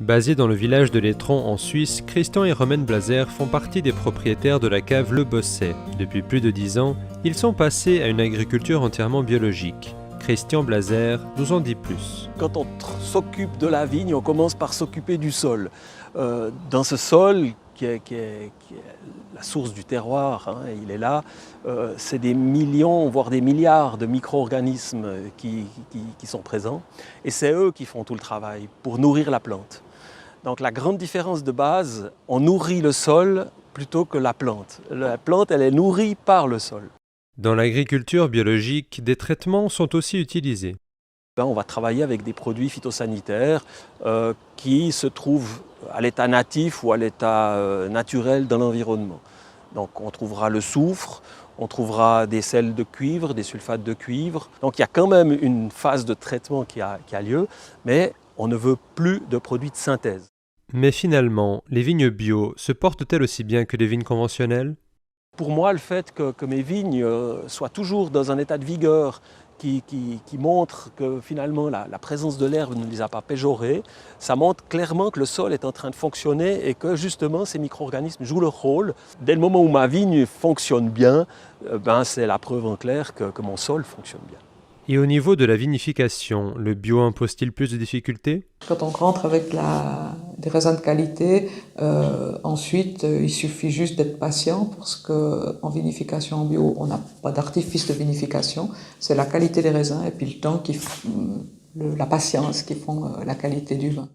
Basés dans le village de Létron en Suisse, Christian et Romaine Blazer font partie des propriétaires de la cave Le Bosset. Depuis plus de 10 ans, ils sont passés à une agriculture entièrement biologique. Christian Blazer nous en dit plus. Quand on s'occupe de la vigne, on commence par s'occuper du sol. Dans ce sol, qui est la source du terroir, il est là, c'est des millions, voire des milliards de micro-organismes qui sont présents. Et c'est eux qui font tout le travail pour nourrir la plante. Donc la grande différence de base, on nourrit le sol plutôt que la plante. La plante, elle est nourrie par le sol. Dans l'agriculture biologique, des traitements sont aussi utilisés. On va travailler avec des produits phytosanitaires qui se trouvent à l'état natif ou à l'état naturel dans l'environnement. Donc on trouvera le soufre, on trouvera des sels de cuivre, des sulfates de cuivre. Donc il y a quand même une phase de traitement qui a lieu, mais on ne veut plus de produits de synthèse. Mais finalement, les vignes bio se portent-elles aussi bien que les vignes conventionnelles ? Pour moi, le fait que mes vignes soient toujours dans un état de vigueur qui montre que finalement la présence de l'herbe ne les a pas péjorées, ça montre clairement que le sol est en train de fonctionner et que justement ces micro-organismes jouent leur rôle. Dès le moment où ma vigne fonctionne bien, c'est la preuve en clair que mon sol fonctionne bien. Et au niveau de la vinification, le bio impose-t-il plus de difficultés ? Quand on rentre avec des raisins de qualité, ensuite il suffit juste d'être patient parce qu'en vinification en bio, on n'a pas d'artifice de vinification, c'est la qualité des raisins et puis le temps, la patience qui font la qualité du vin.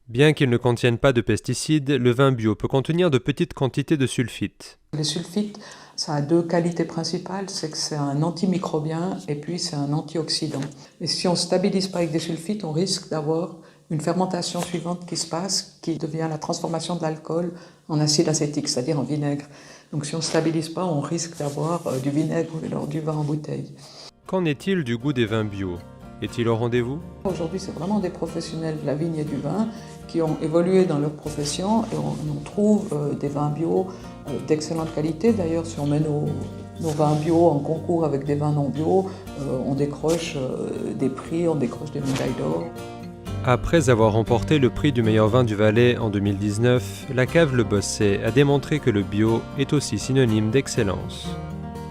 Bien qu'il ne contienne pas de pesticides, le vin bio peut contenir de petites quantités de sulfites. Les sulfites, ça a deux qualités principales, c'est que c'est un antimicrobien et puis c'est un antioxydant. Et si on ne stabilise pas avec des sulfites, on risque d'avoir une fermentation suivante qui se passe, qui devient la transformation de l'alcool en acide acétique, c'est-à-dire en vinaigre. Donc si on ne stabilise pas, on risque d'avoir du vinaigre ou alors du vin en bouteille. Qu'en est-il du goût des vins bio ? Est-il au rendez-vous ? Aujourd'hui, c'est vraiment des professionnels de la vigne et du vin qui ont évolué dans leur profession et on trouve des vins bio d'excellente qualité. D'ailleurs, si on met nos vins bio en concours avec des vins non bio, on décroche des prix, on décroche des médailles d'or. Après avoir remporté le prix du meilleur vin du Valais en 2019, la cave Le Bosset a démontré que le bio est aussi synonyme d'excellence.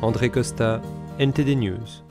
André Costa, NTD News.